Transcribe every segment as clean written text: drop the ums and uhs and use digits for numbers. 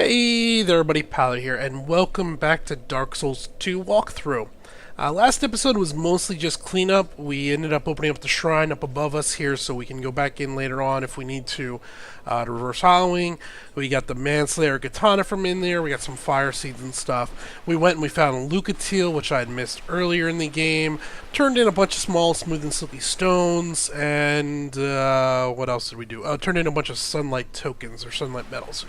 Hey there everybody, Pally here, and welcome back to Dark Souls 2 walkthrough. Last episode was mostly just cleanup. We ended up opening up the shrine up above us here so we can go back in later on if we need to reverse hollowing. We got the Manslayer Katana from in there, we got some fire seeds and stuff. We went and we found a Lucatiel, which I had missed earlier in the game, turned in a bunch of small, smooth and silky stones, and what else did we do? Turned in a bunch of sunlight tokens, or sunlight metals.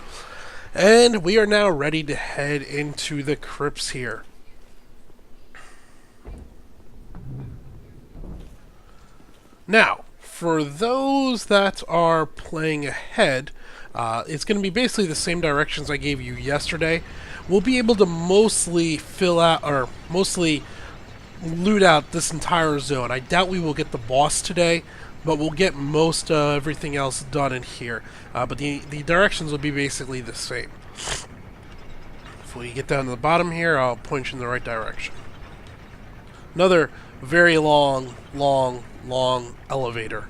And we are now ready to head into the crypts here. Now, for those that are playing ahead, it's going to be basically the same directions I gave you yesterday. We'll be able to mostly fill out, or mostly loot out this entire zone. I doubt we will get the boss today, but we'll get most everything else done in here. But the directions will be basically the same. If we get down to the bottom here, I'll point you in the right direction. Another very long elevator.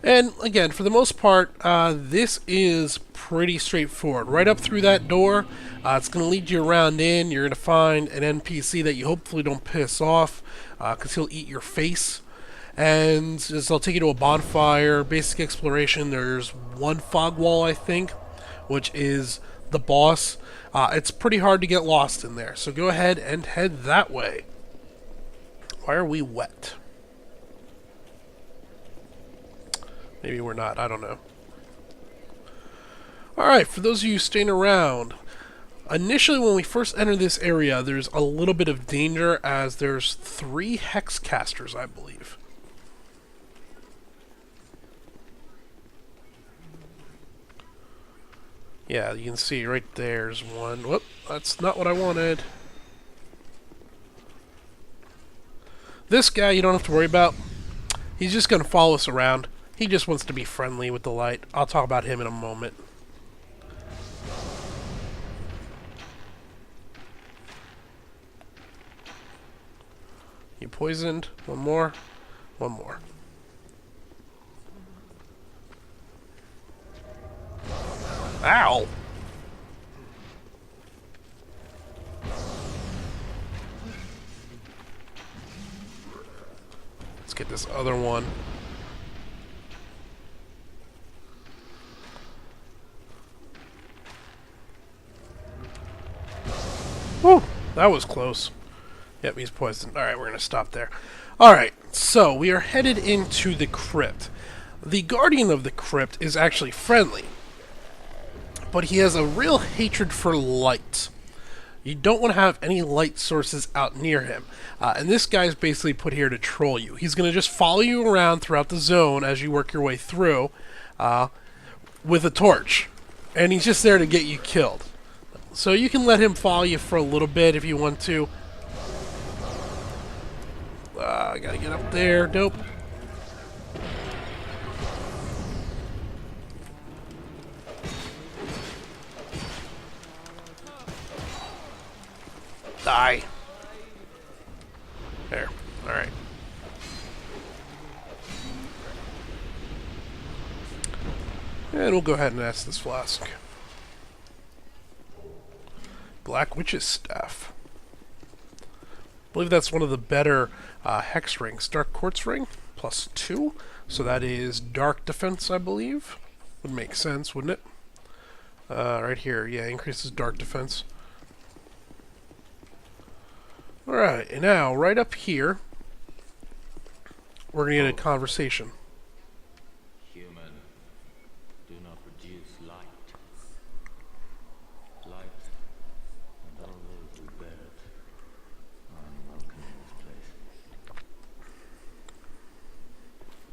And again, for the most part, this is pretty straightforward. Right up through that door, it's going to lead you around in. You're going to find an NPC that you hopefully don't piss off, because he'll eat your face. And they'll take you to a bonfire, basic exploration. There's one fog wall, I think, which is the boss. It's pretty hard to get lost in there, so go ahead and head that way. Why are we wet? Maybe we're not, I don't know. Alright, for those of you staying around, initially when we first enter this area, there's a little bit of danger as there's 3 hex casters, I believe. Yeah, you can see right there's one. Whoop, that's not what I wanted. This guy you don't have to worry about. He's just going to follow us around. He just wants to be friendly with the light. I'll talk about him in a moment. You poisoned. One more. One more. Ow! Let's get this other one. Whew! That was close. Yep, he's poisoned. Alright, we're going to stop there. Alright, so we are headed into the crypt. The guardian of the crypt is actually friendly, but he has a real hatred for light. You don't want to have any light sources out near him. And this guy's basically put here to troll you. He's going to just follow you around throughout the zone as you work your way through with a torch. And he's just there to get you killed. So you can let him follow you for a little bit if you want to. I gotta get up there. Nope. Die. There. Alright. And we'll go ahead and ask this flask. Black Witch's Staff. I believe that's one of the better hex rings. Dark Quartz Ring, +2. So that is Dark Defense, I believe. Would make sense, wouldn't it? Right here, yeah, increases Dark Defense. Alright, and now, right up here, we're going to get a conversation. Human, do not produce light. Light, and all those who bear it are unwelcome in this place.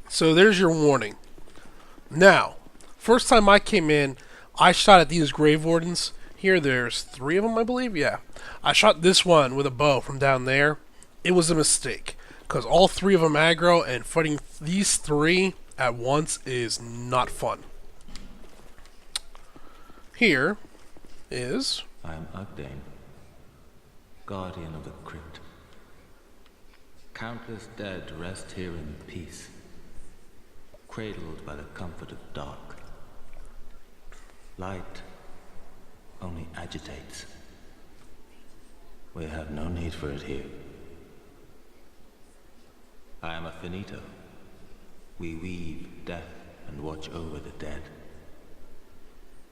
So there's your warning. Now, first time I came in, I shot at these Grave Wardens. Here, there's 3 of them, I believe. Yeah. I shot this one with a bow from down there. It was a mistake, because all 3 of them aggro, and fighting these 3 at once is not fun. Here is... I am Undead, guardian of the Crypt. Countless dead rest here in peace, cradled by the comfort of dark. Light only agitates. We have no need for it here. I am a finito. We weave death and watch over the dead.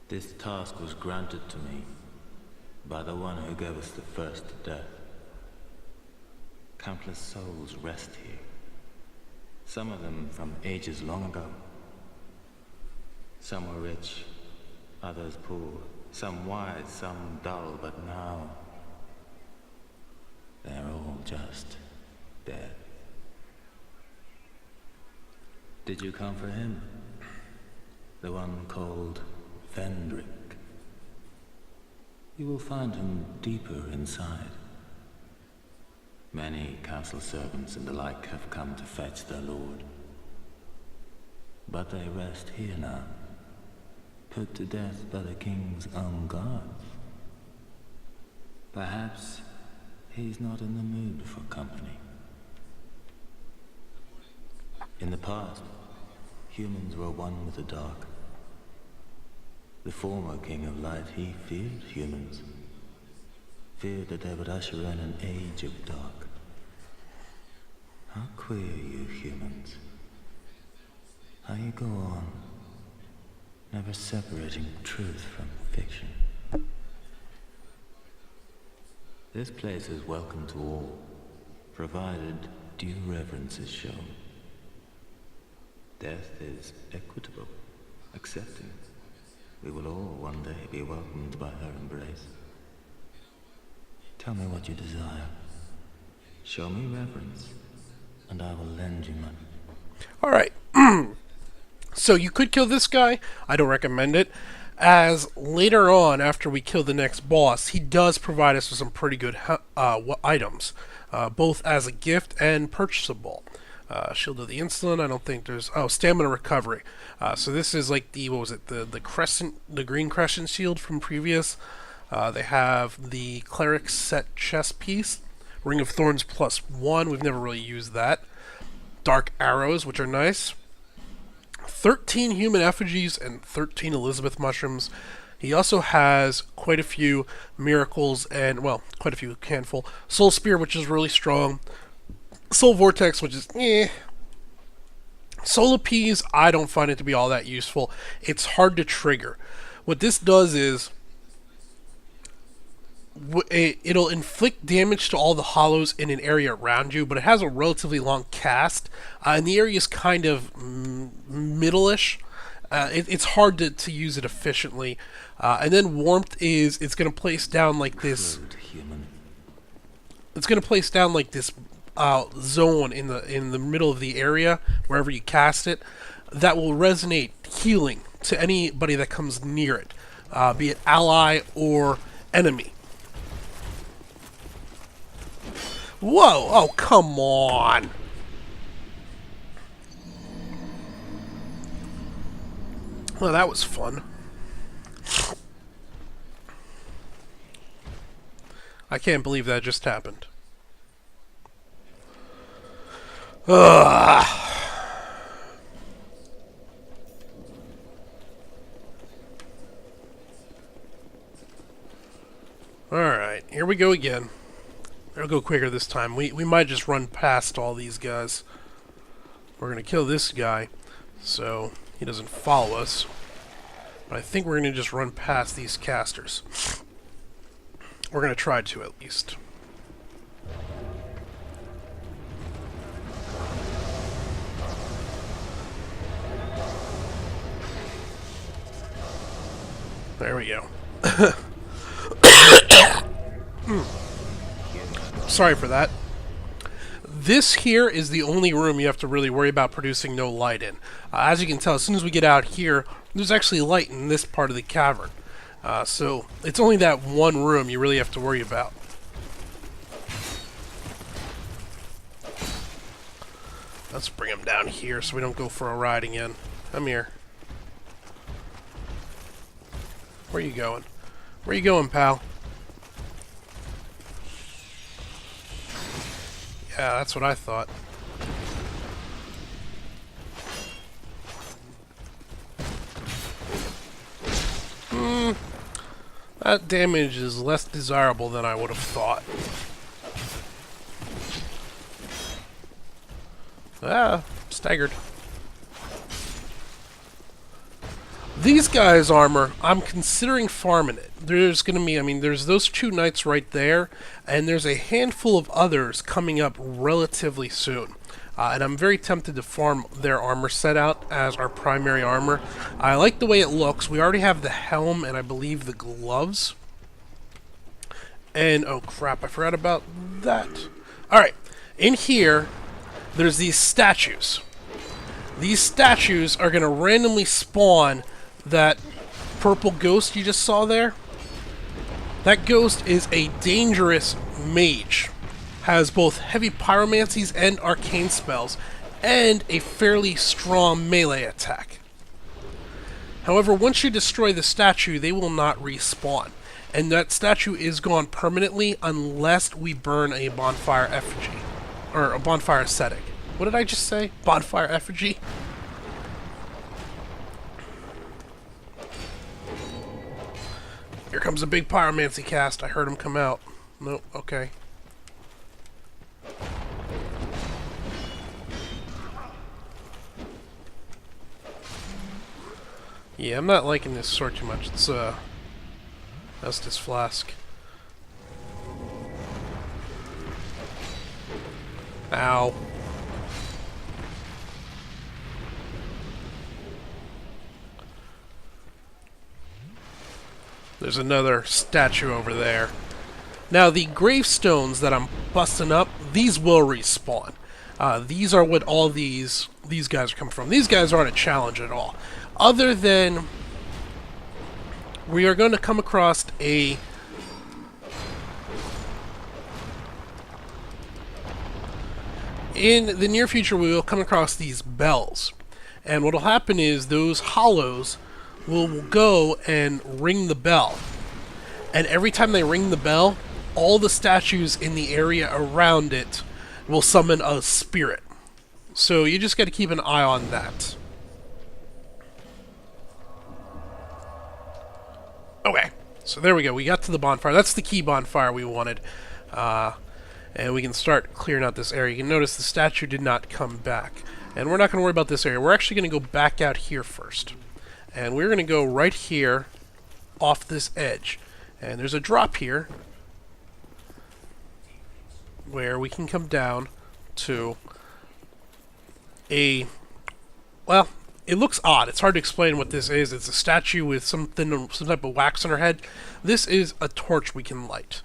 This task was granted to me by the one who gave us the first death. Countless souls rest here, some of them from ages long ago. Some were rich, others poor, some wise, some dull, but now they're all just dead. Did you come for him? The one called Vendrick. You will find him deeper inside. Many council servants and the like have come to fetch their lord. But they rest here now, put to death by the king's own guards. Perhaps he's not in the mood for company. In the past, humans were one with the dark. The former king of light, he feared humans. Feared that they would usher in an age of dark. How queer you humans. How you go on, never separating truth from fiction. This place is welcome to all, provided due reverence is shown. Death is equitable, accepting. We will all one day be welcomed by her embrace. Tell me what you desire. Show me reverence, and I will lend you money. Alright. So you could kill this guy. I don't recommend it. As later on, after we kill the next boss, he does provide us with some pretty good items. Both as a gift and purchasable. Shield of the Insolent, I don't think there's... Oh, Stamina Recovery. So this is like the, what was it, the crescent, the green crescent shield from previous. They have the Cleric set chest piece. Ring of Thorns +1, we've never really used that. Dark Arrows, which are nice. 13 human effigies and 13 Elizabeth mushrooms. He also has quite a few miracles and, well, quite a few, handful. Soul Spear, which is really strong. Soul Vortex, which is Soul Appease, I don't find it to be all that useful. It's hard to trigger. What this does is it'll inflict damage to all the hollows in an area around you, but it has a relatively long cast, and the area is kind of middle-ish. It's hard to use it efficiently. And then Warmth is, it's going to place down like this. It's going to place down like this zone in the middle of the area wherever you cast it that will resonate healing to anybody that comes near it, be it ally or enemy. Whoa! Oh, come on! Well, that was fun. I can't believe that just happened. Ugh. Alright, here we go again. It'll go quicker this time. We might just run past all these guys. We're gonna kill this guy, so he doesn't follow us. But I think we're gonna just run past these casters. We're gonna try to, at least. There we go. Sorry for that. This here is the only room you have to really worry about producing no light in. As you can tell, as soon as we get out here, there's actually light in this part of the cavern. So it's only that one room you really have to worry about. Let's bring him down here so we don't go for a ride again. Come here. Where you going? Where you going, pal? Yeah, that's what I thought. That damage is less desirable than I would have thought. Ah, staggered. These guys' armor, I'm considering farming it. There's going to be, there's those 2 knights right there, and there's a handful of others coming up relatively soon. And I'm very tempted to farm their armor set out as our primary armor. I like the way it looks. We already have the helm and I believe the gloves. And, oh crap, I forgot about that. Alright, in here, there's these statues. These statues are going to randomly spawn that purple ghost you just saw there. That ghost is a dangerous mage. Has both heavy pyromancies and arcane spells, and a fairly strong melee attack. However, once you destroy the statue, they will not respawn. And that statue is gone permanently unless we burn a bonfire effigy. Or a bonfire ascetic. What did I just say? Bonfire effigy? Here comes a big pyromancy cast. I heard him come out. Nope, okay. Yeah, I'm not liking this sword too much. It's, Estus Flask. Ow. There's another statue over there. Now, the gravestones that I'm busting up, these will respawn. These are what all these guys are coming from. These guys aren't a challenge at all. Other than we are going to come across a in the near future we will come across these bells. And what will happen is those hollows will go and ring the bell. And every time they ring the bell, all the statues in the area around it will summon a spirit. So you just got to keep an eye on that. Okay, so there we go. We got to the bonfire. That's the key bonfire we wanted. And we can start clearing out this area. You can notice the statue did not come back. And we're not going to worry about this area. We're actually going to go back out here first. And we're going to go right here off this edge. And there's a drop here where we can come down to a... well, it looks odd. It's hard to explain what this is. It's a statue with some type of wax on her head. This is a torch we can light.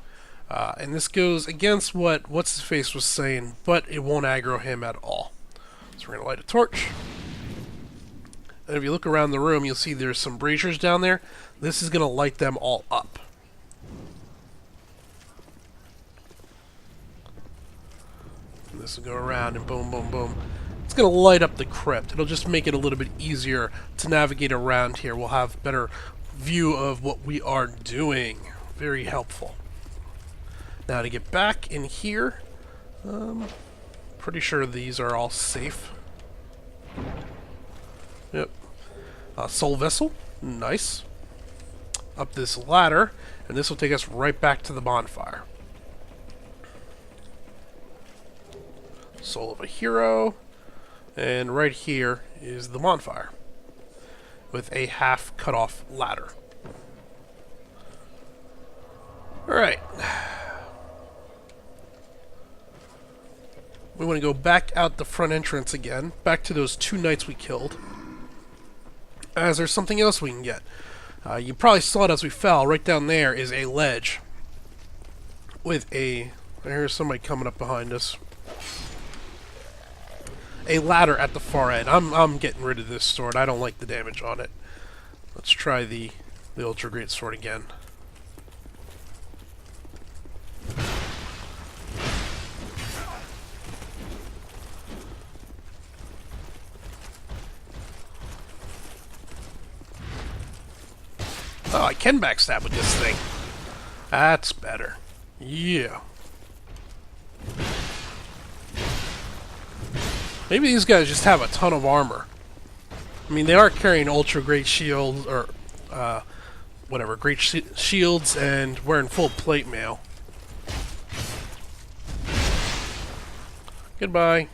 And this goes against what What's-His-Face was saying, but it won't aggro him at all. So we're going to light a torch. And if you look around the room, you'll see there's some braziers down there. This is going to light them all up. And this will go around and boom, boom, boom. It's going to light up the crypt. It'll just make it a little bit easier to navigate around here. We'll have a better view of what we are doing. Very helpful. Now to get back in here, pretty sure these are all safe. Yep. Soul Vessel, nice. Up this ladder, and this will take us right back to the bonfire. Soul of a Hero, and right here is the bonfire with a half cut off ladder. Alright. We want to go back out the front entrance again, back to those 2 knights we killed, as there's something else we can get. You probably saw it as we fell. Right down there is a ledge with a... there's somebody coming up behind us. A ladder at the far end. I'm getting rid of this sword. I don't like the damage on it. Let's try the Ultra Great Sword again. Oh, I can backstab with this thing. That's better. Yeah. Maybe these guys just have a ton of armor. I mean, they are carrying ultra great shields, or whatever, great shields, and wearing full plate mail. Goodbye.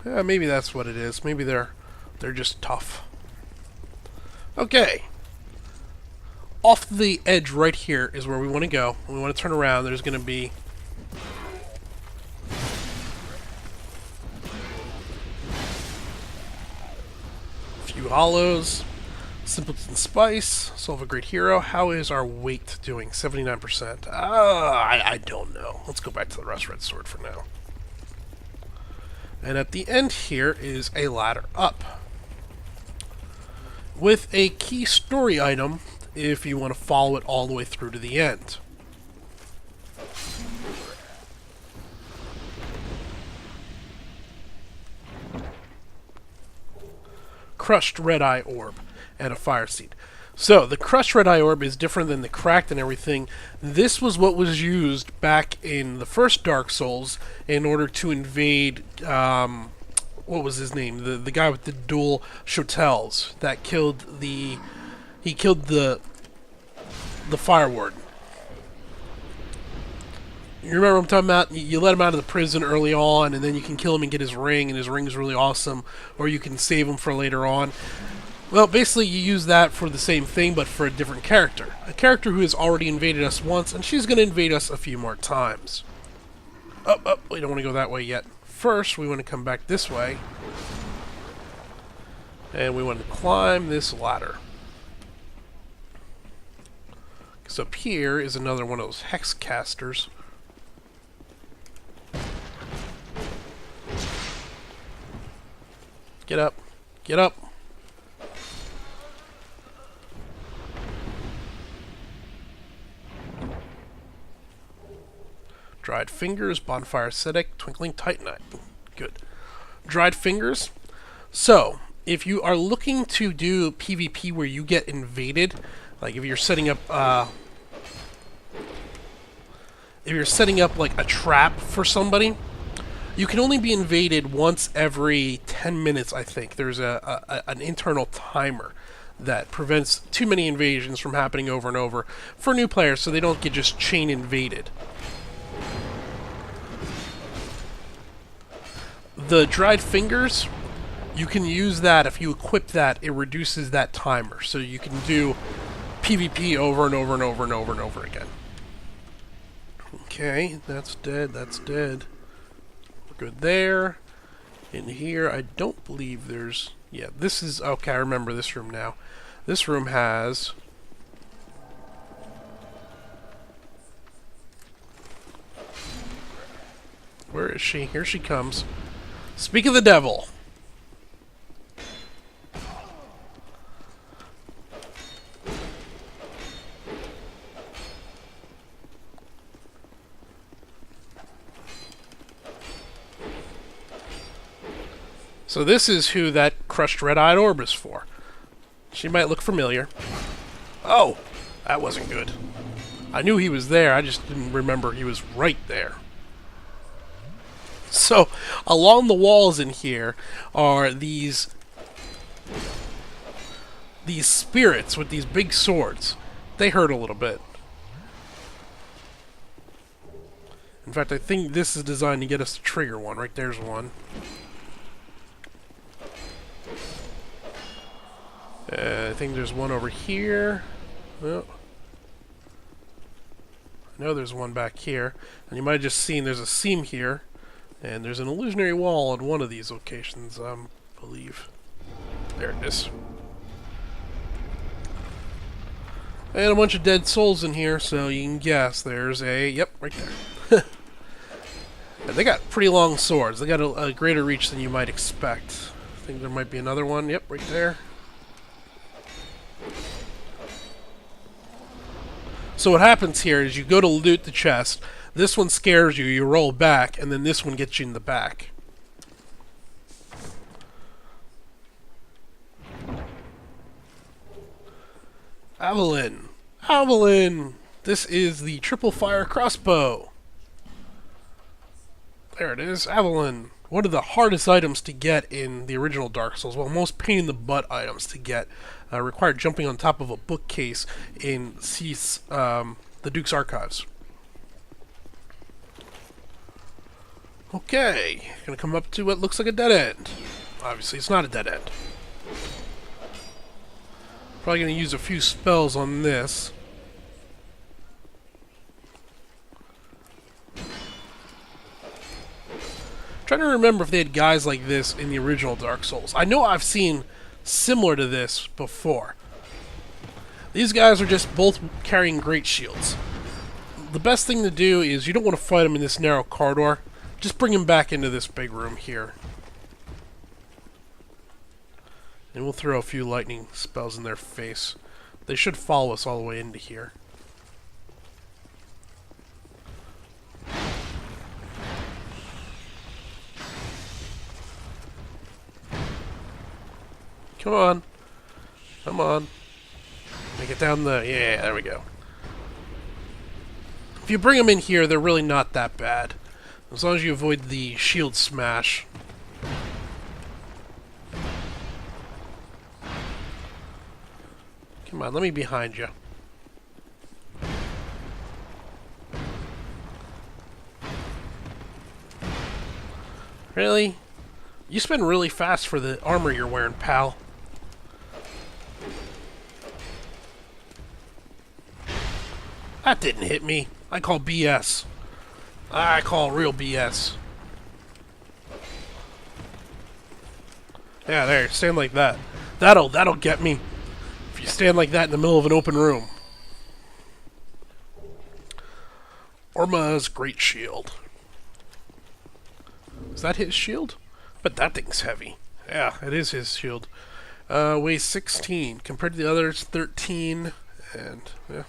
Yeah, maybe that's what it is. Maybe they're just tough. Okay. Off the edge right here is where we want to go. When we want to turn around, there's going to be a few hollows. Simpleton Spice. Solve a great hero. How is our weight doing? 79%. I don't know. Let's go back to the Rust Red Sword for now. And at the end here is a ladder up. With a key story item if you want to follow it all the way through to the end. Crushed Red Eye Orb and a Fire Seed. So, the Crushed Red Eye Orb is different than the Cracked and everything. This was what was used back in the first Dark Souls in order to invade, what was his name? The guy with the dual Chotels that killed the... He killed the Fire Warden. You remember what I'm talking about? You let him out of the prison early on, and then you can kill him and get his ring, and his ring's really awesome. Or you can save him for later on. Well, basically you use that for the same thing, but for a different character. A character who has already invaded us once, and she's going to invade us a few more times. Oh, we don't want to go that way yet. First, we want to come back this way. And we want to climb this ladder. So up here is another one of those hex casters. Get up. Get up. Dried Fingers, Bonfire Acidic, Twinkling Titanite. Good. Dried Fingers. So, if you are looking to do PvP where you get invaded, like if you're setting up like a trap for somebody, you can only be invaded once every 10 minutes, I think. There's an internal timer that prevents too many invasions from happening over and over for new players so they don't get just chain invaded. The Dried Fingers, you can use that. If you equip that, it reduces that timer. So you can do PvP over and over and over and over and over again. Okay, that's dead, that's dead. We're good there. In here, I don't believe there's... Yeah, this is... Okay, I remember this room now. This room has... Where is she? Here she comes. Speak of the devil. So this is who that crushed red-eyed orb is for. She might look familiar. Oh, that wasn't good. I knew he was there, I just didn't remember he was right there. So, along the walls in here are these spirits with these big swords. They hurt a little bit. In fact, I think this is designed to get us to trigger one. Right there's one. I think there's one over here. Oh. I know there's one back here. And you might have just seen there's a seam here. And there's an illusionary wall on one of these locations, I believe. There it is. And a bunch of dead souls in here, so you can guess there's a... Yep, right there. They got pretty long swords. They got a greater reach than you might expect. I think there might be another one. Yep, right there. So what happens here is you go to loot the chest, this one scares you, you roll back, and then this one gets you in the back. Avalyn! Avalyn! This is the triple fire crossbow. There it is. Evelyn. One of the hardest items to get in the original Dark Souls. Well, most pain in the butt items to get. Required jumping on top of a bookcase in Cease, the Duke's Archives. Okay. Gonna come up to what looks like a dead end. Obviously, it's not a dead end. Probably gonna use a few spells on this. Trying to remember if they had guys like this in the original Dark Souls. I know I've seen similar to this before. These guys are just both carrying great shields. The best thing to do is you don't want to fight them in this narrow corridor. Just bring them back into this big room here. And we'll throw a few lightning spells in their face. They should follow us all the way into here. Come on. Come on. Make it down the... Yeah, there we go. If you bring them in here, they're really not that bad. As long as you avoid the shield smash. Come on, let me behind you. Really? You spin really fast for the armor you're wearing, pal. That didn't hit me. I call BS. I call real BS. Yeah, there, stand like that. That'll get me. If you stand like that in the middle of an open room. Orma's Great Shield. Is that his shield? But that thing's heavy. Yeah, it is his shield. Weighs 16. Compared to the others, 13. And, yeah.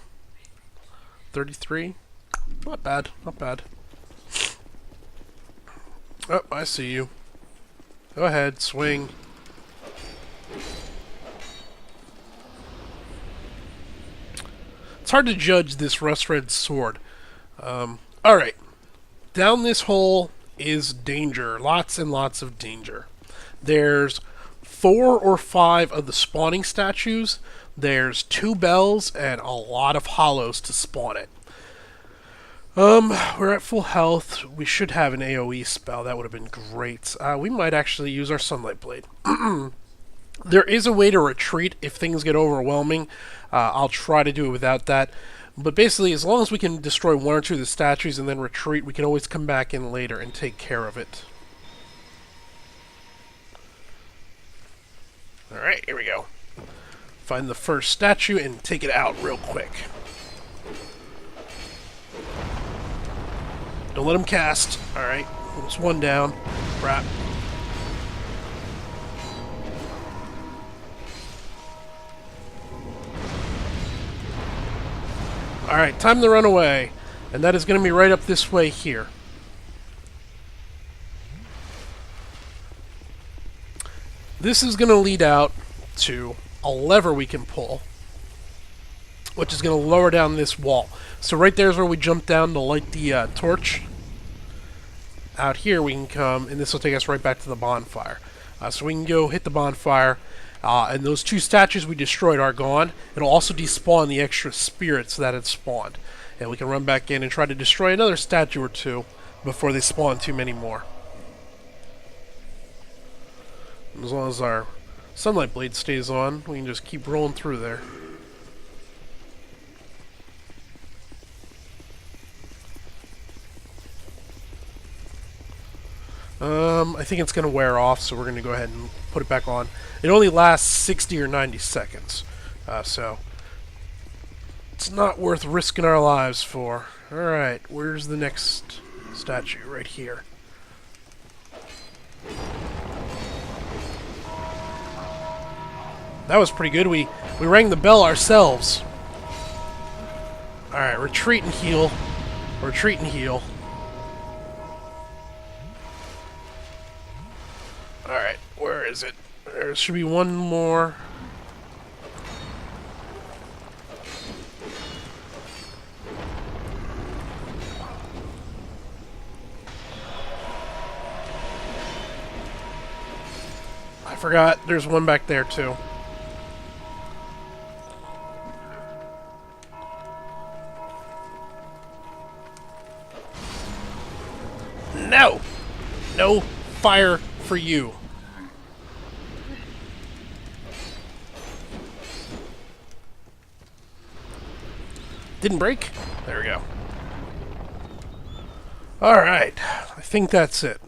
33. Not bad, not bad. Oh, I see you. Go ahead, swing. It's hard to judge this rust red sword. Alright. Down this hole is danger. Lots and lots of danger. There's 4 or 5 of the spawning statues. There's 2 bells and a lot of hollows to spawn it. We're at full health. We should have an AoE spell. That would have been great. We might actually use our Sunlight Blade. There is a way to retreat if things get overwhelming. I'll try to do it without that. But basically, as long as we can destroy 1 or 2 of the statues and then retreat, we can always come back in later and take care of it. Alright, here we go. Find the first statue and take it out real quick. Don't let him cast. Alright, it's 1 down. Crap. Alright, time to run away. And that is going to be right up this way here. This is going to lead out to a lever we can pull, which is going to lower down this wall. So right there is where we jump down to light the torch. Out here we can come, and this will take us right back to the bonfire. So we can go hit the bonfire, and those 2 statues we destroyed are gone. It'll also despawn the extra spirits that had spawned. And we can run back in and try to destroy another statue or 2 before they spawn too many more. As long as our Sunlight Blade stays on, we can just keep rolling through there. I think it's going to wear off, so we're going to go ahead and put it back on. It only lasts 60 or 90 seconds, so it's not worth risking our lives for. Alright, where's the next statue? Right here. That was pretty good. We rang the bell ourselves. Alright, retreat and heal. Retreat and heal. Alright, where is it? There should be 1 more. forgot. There's one back there, too. No! No fire for you. Didn't break? There we go. Alright. I think that's it.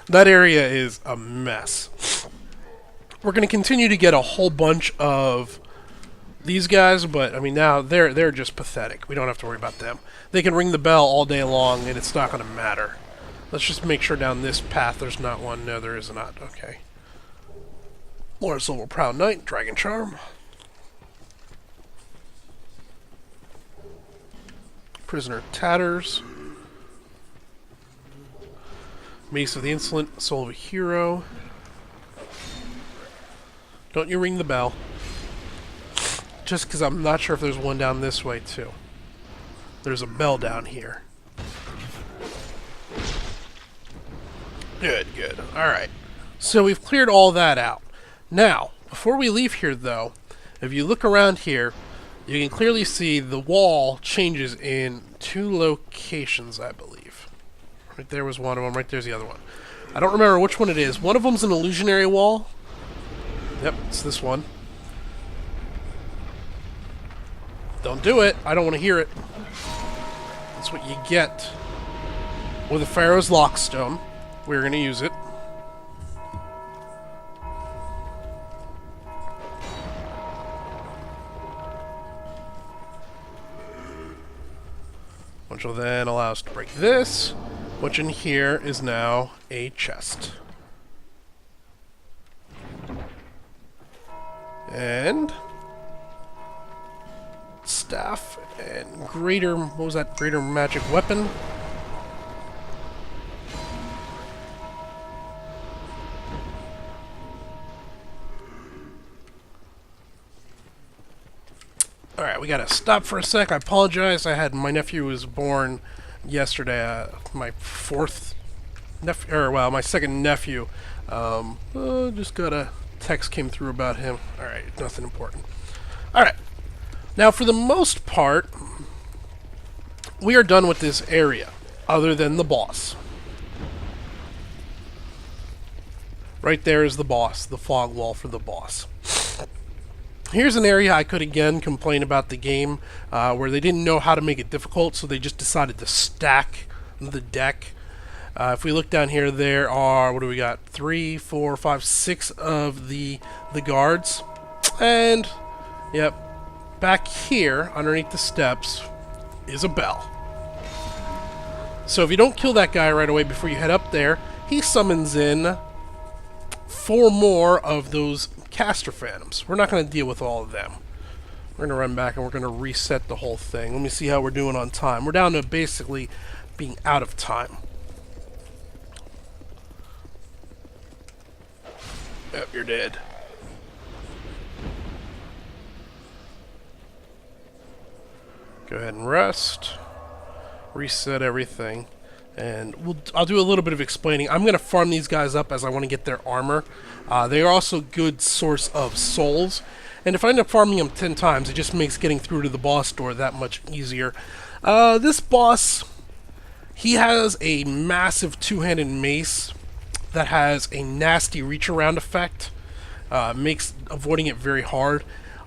That area is a mess. We're going to continue to get a whole bunch of these guys, but I mean now they're just pathetic. We don't have to worry about them. They can ring the bell all day long and it's not going to matter. Let's just make sure down this path there's not one. No, there is not. Okay. Lord Silver Proud Knight, Dragon Charm. Prisoner Tatters. Mace of the Insolent, Soul of a Hero. Don't you ring the bell. Just because I'm not sure if there's one down this way, too. There's a bell down here. Good, good. Alright. So we've cleared all that out. Now, before we leave here, though, if you look around here, you can clearly see the wall changes in 2 locations, I believe. Right there was one of them. Right there's the other one. I don't remember which one it is. One of them's an illusionary wall. Yep, it's this one. Don't do it. I don't want to hear it. That's what you get with a Pharaoh's Lockstone. We're going to use it. Which will then allow us to break this, which in here is now a chest. And staff and greater, what was that, greater magic weapon? Alright, we gotta stop for a sec. I apologize. My nephew was born yesterday. My fourth nephew, or well, my second nephew. Just got a text came through about him. Alright, nothing important. Alright. Now, for the most part, we are done with this area, other than the boss. Right there is the boss, the fog wall for the boss. Here's an area I could again complain about the game, where they didn't know how to make it difficult, so they just decided to stack the deck. If we look down here, there are, what do we got? 3, 4, 5, 6 of the guards. And, yep, back here, underneath the steps, is a bell. So if you don't kill that guy right away before you head up there, he summons in 4 more of those caster phantoms. We're not going to deal with all of them. We're going to run back and we're going to reset the whole thing. Let me see how we're doing on time. We're down to basically being out of time. Yep, you're dead. Go ahead and rest. Reset everything. And I'll do a little bit of explaining. I'm going to farm these guys up as I want to get their armor. They are also a good source of souls. And if I end up farming them 10 times, it just makes getting through to the boss door that much easier. This boss, he has a massive 2-handed mace that has a nasty reach-around effect. Makes avoiding it very hard.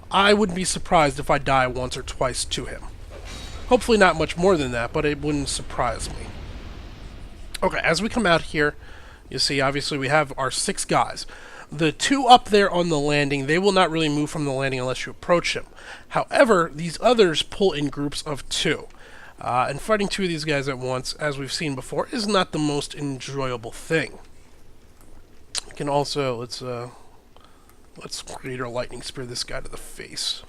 I wouldn't be surprised if I die once or twice to him. Hopefully not much more than that, but it wouldn't surprise me. Okay, as we come out here, you see, obviously, we have our 6 guys. The 2 up there on the landing, they will not really move from the landing unless you approach them. However, these others pull in groups of 2. And fighting 2 of these guys at once, as we've seen before, is not the most enjoyable thing. We can also, let's create our lightning spear this guy to the face.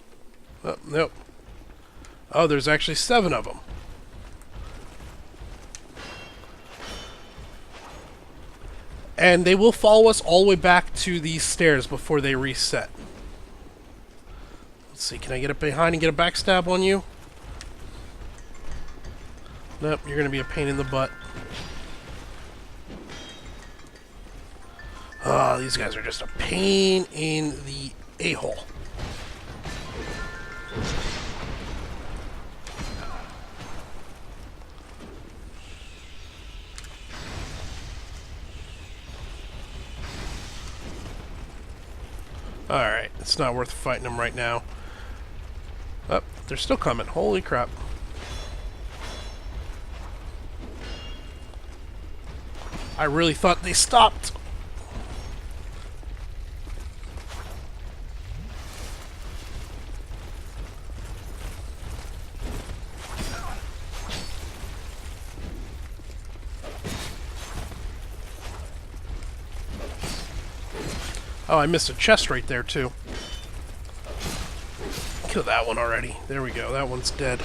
Oh, nope. Oh, there's actually 7 of them. And they will follow us all the way back to these stairs before they reset. Let's see, can I get up behind and get a backstab on you? Nope, you're going to be a pain in the butt. These guys are just a pain in the a-hole. Alright, it's not worth fighting them right now. Oh, they're still coming. Holy crap. I really thought they stopped. Oh, I missed a chest right there, too. Kill that one already. There we go. That one's dead.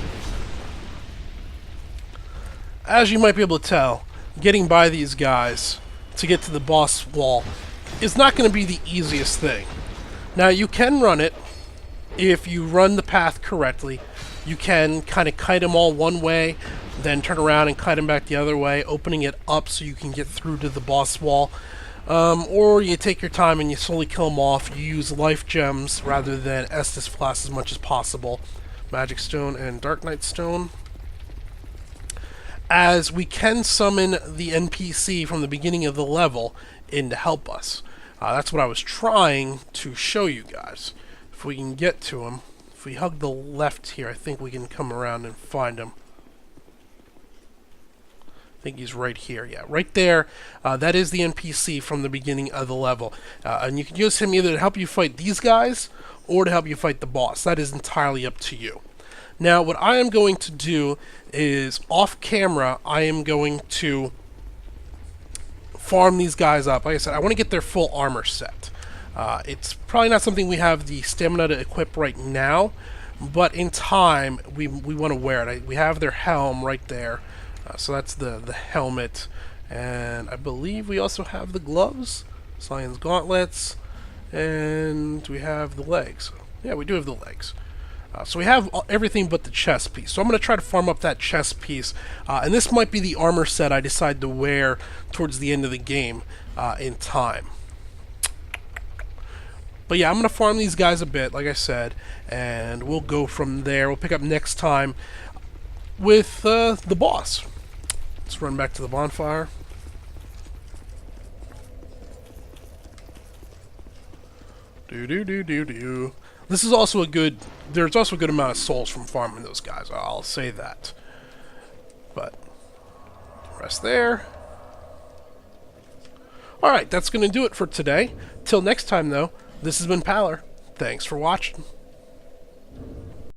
As you might be able to tell, getting by these guys to get to the boss wall is not going to be the easiest thing. Now, you can run it. If you run the path correctly, you can kind of kite them all one way, then turn around and kite them back the other way, opening it up so you can get through to the boss wall. Or you take your time and you slowly kill them off. You use life gems rather than Estus Flask as much as possible. Magic Stone and Dark Knight Stone. As we can summon the NPC from the beginning of the level in to help us. That's what I was trying to show you guys. If we can get to him, if we hug the left here, I think we can come around and find him. I think he's right here. Yeah, right there. That is the NPC from the beginning of the level. And you can use him either to help you fight these guys or to help you fight the boss. That is entirely up to you. Now, what I am going to do is, off camera, I am going to farm these guys up. Like I said, I want to get their full armor set. It's probably not something we have the stamina to equip right now, but in time, we want to wear it. We have their helm right there. So that's the helmet, and I believe we also have the gloves, Scion's gauntlets, and we have the legs. Yeah, we do have the legs. So we have everything but the chest piece. So I'm going to try to farm up that chest piece, and this might be the armor set I decide to wear towards the end of the game in time. But yeah, I'm going to farm these guys a bit, like I said, and we'll go from there. We'll pick up next time with the boss. Let's run back to the bonfire. Do. This is also a good... There's also a good amount of souls from farming those guys. I'll say that. But rest there. Alright, that's going to do it for today. Till next time, though, this has been Paler. Thanks for watching.